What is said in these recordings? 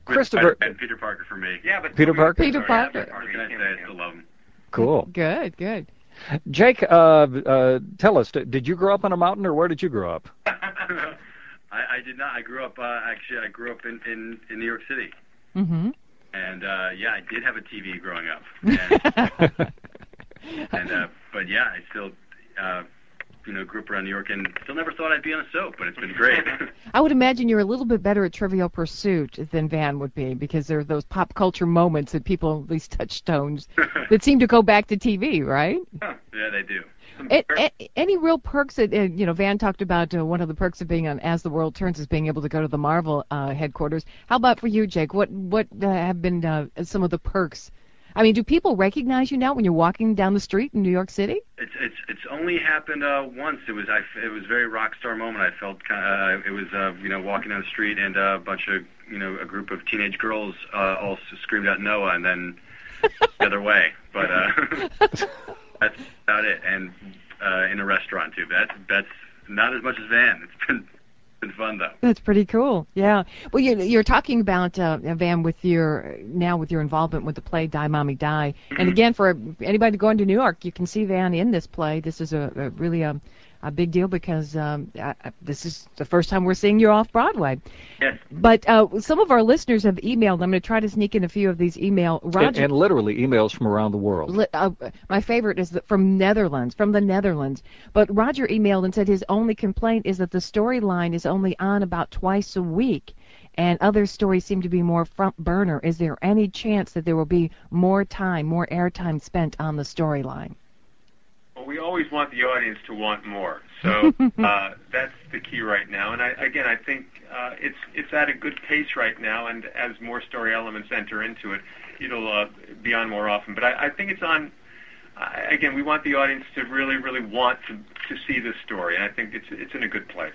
Christopher. And Peter Parker for me. Yeah, but Peter Parker? Peter Parker. I still love him. Cool. Good, good. Jake, tell us, did you grow up on a mountain, or where did you grow up? I did not. I grew up, I grew up in New York City. Mm-hmm. And, yeah, I did have a TV growing up. But, yeah, I still, grew up around New York and still never thought I'd be on a soap, but it's been great. I would imagine you're a little bit better at Trivial Pursuit than Van would be, because there are those pop culture moments that people, these touchstones, that seem to go back to TV, right? Yeah, they do. Any real perks that, Van talked about one of the perks of being on As the World Turns is being able to go to the Marvel headquarters. How about for you, Jake? What have been some of the perks? I mean, do people recognize you now when you're walking down the street in New York City? It's only happened once. It was a very rock star moment. I felt it was walking down the street and a bunch of a group of teenage girls all screamed out Noah and then the other way. But that's about it. And in a restaurant too. That's not as much as Van. It's been fun though. That's pretty cool. Yeah. Well, you're talking about Van with your involvement with the play Die Mommy Die, and again, for anybody going to New York, you can see Van in this play. This is a really a big deal because this is the first time we're seeing you off Broadway. Yes. But some of our listeners have emailed. I'm going to try to sneak in a few of these emails. Roger, and literally emails from around the world. My favorite is from the Netherlands. But Roger emailed and said his only complaint is that the storyline is only on about twice a week, and other stories seem to be more front burner. Is there any chance that there will be more airtime spent on the storyline? Well, we always want the audience to want more, so that's the key right now. And I think it's at a good pace right now, and as more story elements enter into it, it'll be on more often. But I think it's on. Again, we want the audience to really, really want to see this story, and I think it's in a good place.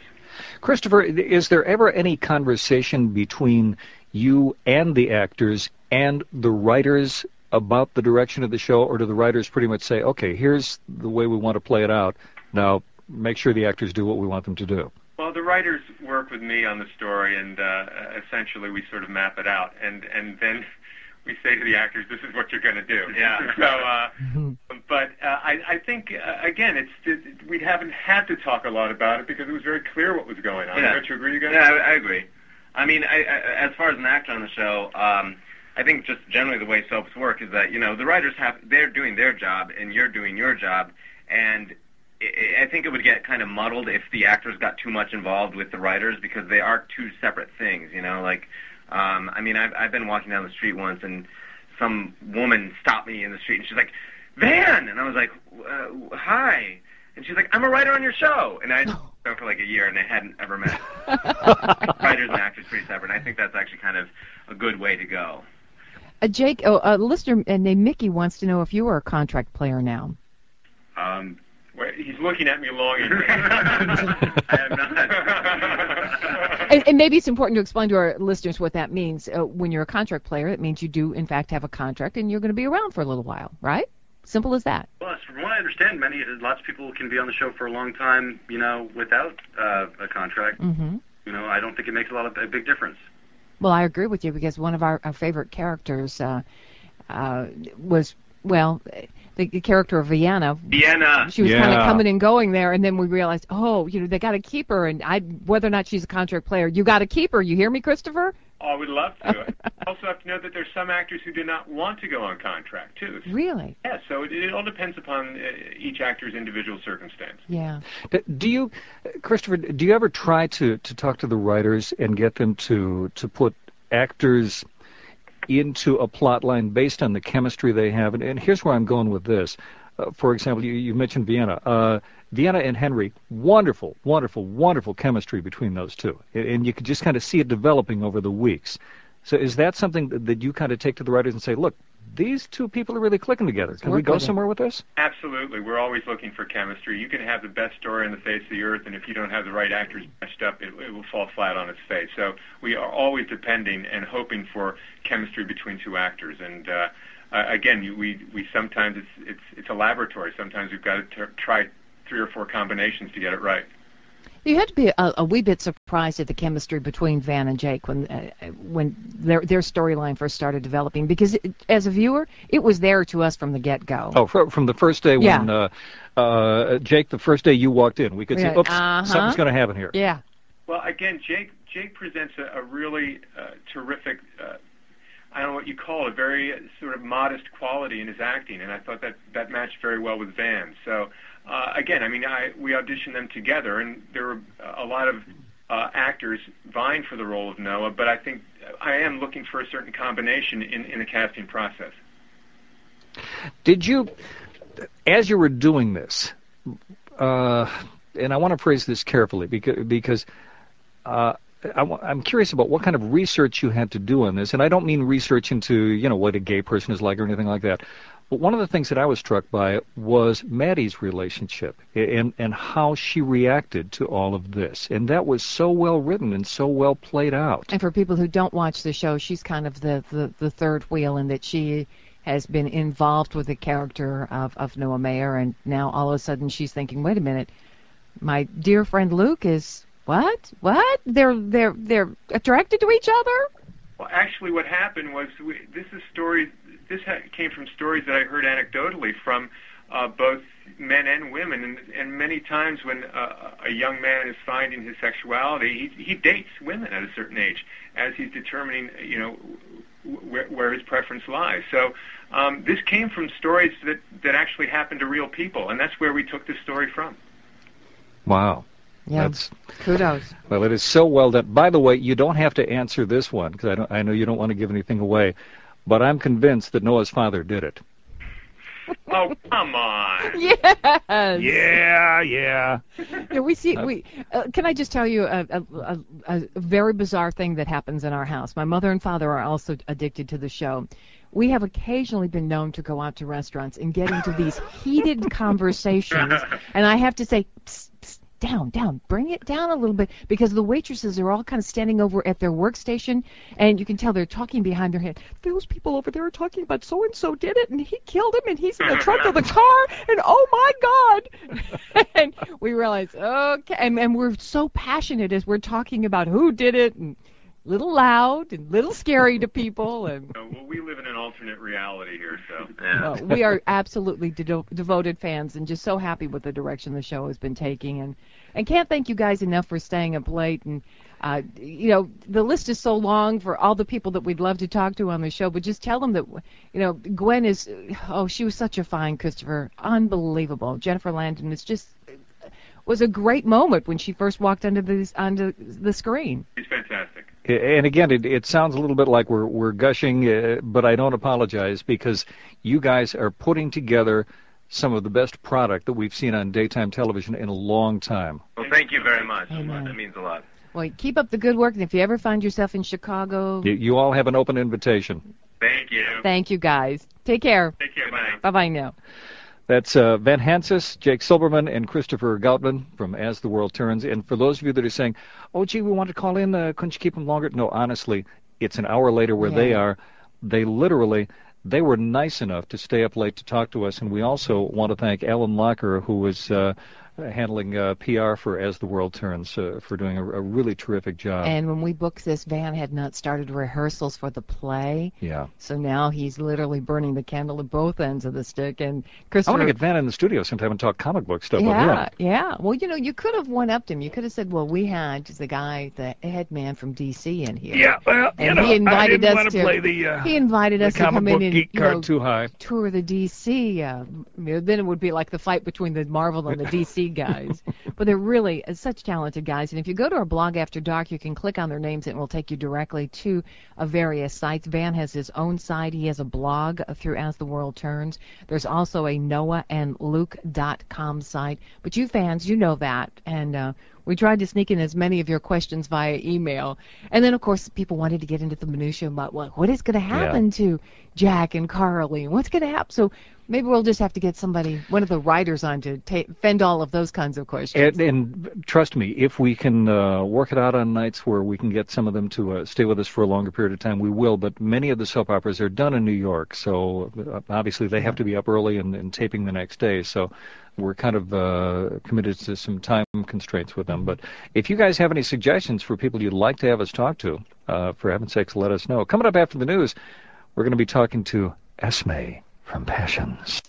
Christopher, is there ever any conversation between you and the actors and the writers about the direction of the show, or do the writers pretty much say, okay, here's the way we want to play it out, now make sure the actors do what we want them to do? Well, the writers work with me on the story, and essentially we sort of map it out, and then we say to the actors, this is what you're going to do. Yeah. So, but I think, again, we haven't had to talk a lot about it because it was very clear what was going on. Yeah. Don't you agree, you guys? Yeah, I agree. I mean, as far as an actor on the show, I think just generally the way soaps work is that, the writers they're doing their job and you're doing your job, and I think it would get kind of muddled if the actors got too much involved with the writers because they are two separate things, I mean, I've been walking down the street once and some woman stopped me in the street and she's like, Van! And I was like, hi. And she's like, I'm a writer on your show. And I known for like a year and they hadn't ever met. Writers and actors pretty separate. And I think that's actually kind of a good way to go. Jake, a listener named Mickey wants to know if you are a contract player now. He's looking at me longingly. I am not. And maybe it's important to explain to our listeners what that means. When you're a contract player, it means you do, in fact, have a contract and you're going to be around for a little while, right? Simple as that. Well, from what I understand, lots of people can be on the show for a long time, without a contract. Mm-hmm. I don't think it makes a big difference. Well, I agree with you because one of our favorite characters was, the character of Vienna. She was kind of coming and going there, and then we realized, they got to keep her, and whether or not she's a contract player, you got to keep her. You hear me, Christopher? Oh, I would love to. I also have to know that there's some actors who do not want to go on contract, too. Really? Yeah, so it all depends upon each actor's individual circumstance. Yeah. Christopher, do you ever try to talk to the writers and get them to put actors into a plot line based on the chemistry they have? And here's where I'm going with this. For example, you mentioned Vienna. Vienna and Henry, wonderful, wonderful, wonderful chemistry between those two. And you could just kind of see it developing over the weeks. So is that something that you kind of take to the writers and say, look, these two people are really clicking together. Can we go somewhere with this? Absolutely. We're always looking for chemistry. You can have the best story on the face of the earth, and if you don't have the right actors matched up, it will fall flat on its face. So we are always depending and hoping for chemistry between two actors. And again, we sometimes it's a laboratory. Sometimes we've got to try 3 or 4 combinations to get it right. You had to be a wee bit surprised at the chemistry between Van and Jake when their storyline first started developing, because as a viewer, it was there to us from the get-go. Oh, from the first day when Jake, the first day you walked in, we could see, oops, something's going to happen here. Yeah. Well, again, Jake presents a really terrific, I don't know what you call it, a very sort of modest quality in his acting, and I thought that matched very well with Van. So. Again, I mean, we auditioned them together, and there were a lot of actors vying for the role of Noah, but I think I am looking for a certain combination in the casting process. Did you, as you were doing this, and I want to phrase this carefully because I'm curious about what kind of research you had to do on this, and I don't mean research into, what a gay person is like or anything like that. But one of the things that I was struck by was Maddie's relationship and how she reacted to all of this. And that was so well written and so well played out. And for people who don't watch the show, she's kind of the third wheel in that she has been involved with the character of Noah Mayer, and now all of a sudden she's thinking, wait a minute, my dear friend Luke is what? They're attracted to each other? Well, actually, what happened was this came from stories that I heard anecdotally from both men and women, and many times when a young man is finding his sexuality, he dates women at a certain age as he's determining, where his preference lies. So this came from stories that actually happened to real people, and that's where we took this story from. Wow. Yeah, kudos. Well, it is so well done. By the way, you don't have to answer this one, because I know you don't want to give anything away, but I'm convinced that Noah's father did it. Oh, come on. Yes. Yeah. We see. Can I just tell you a very bizarre thing that happens in our house? My mother and father are also addicted to the show. We have occasionally been known to go out to restaurants and get into these heated conversations, and I have to say, psst, down, bring it down a little bit, because the waitresses are all kind of standing over at their workstation, and you can tell they're talking behind their head. Those people over there are talking about so-and-so did it, and he killed him, and he's in the trunk of the car, and oh my God. And we realize, okay, and we're so passionate as we're talking about who did it, and little loud and little scary to people. And well, we live in an alternate reality here, so well, we are absolutely devoted fans, and just so happy with the direction the show has been taking, and can't thank you guys enough for staying up late. And the list is so long for all the people that we'd love to talk to on the show, but just tell them that Gwen is, she was such a fine Christopher, unbelievable. Jennifer Landon was a great moment when she first walked onto the screen. She's fantastic. And again, it sounds a little bit like we're gushing, but I don't apologize, because you guys are putting together some of the best product that we've seen on daytime television in a long time. Well, thank you very much. Amen. That means a lot. Well, keep up the good work, and if you ever find yourself in Chicago... You all have an open invitation. Thank you. Thank you, guys. Take care. Take care. Bye. Bye-bye now. That's Van Hansis, Jake Silbermann, and Christopher Goutman from As the World Turns. And for those of you that are saying, oh, gee, we wanted to call in, couldn't you keep them longer? No, honestly, it's an hour later where they are. They were nice enough to stay up late to talk to us. And we also want to thank Alan Locker, who was handling PR for As the World Turns, for doing a really terrific job. And when we booked this, Van had not started rehearsals for the play. Yeah. So now he's literally burning the candle at both ends of the stick. And Christopher, I want to get Van in the studio sometime and talk comic book stuff. Yeah. Well, you could have one-upped him. You could have said, well, we had the guy, the head man from D.C. in here. Yeah, well, and he invited us to play the he invited us to come in and geek card too high. Tour the D.C. Then it would be like the fight between the Marvel and the D.C. guys. But they're really such talented guys. And if you go to our blog After Dark, you can click on their names and it will take you directly to various sites. Van has his own site. He has a blog through As the World Turns. There's also a noahandluke.com site. But you fans, you know that. And we tried to sneak in as many of your questions via email. And then, of course, people wanted to get into the minutiae about what is going to happen to Jack and Carly. What's going to happen? So maybe we'll just have to get one of the writers on to fend all of those kinds of questions. And trust me, if we can work it out on nights where we can get some of them to stay with us for a longer period of time, we will. But many of the soap operas are done in New York, so obviously they have to be up early and taping the next day. So we're kind of committed to some time constraints with them. But if you guys have any suggestions for people you'd like to have us talk to, for heaven's sakes, let us know. Coming up after the news, we're going to be talking to Esme from Passions.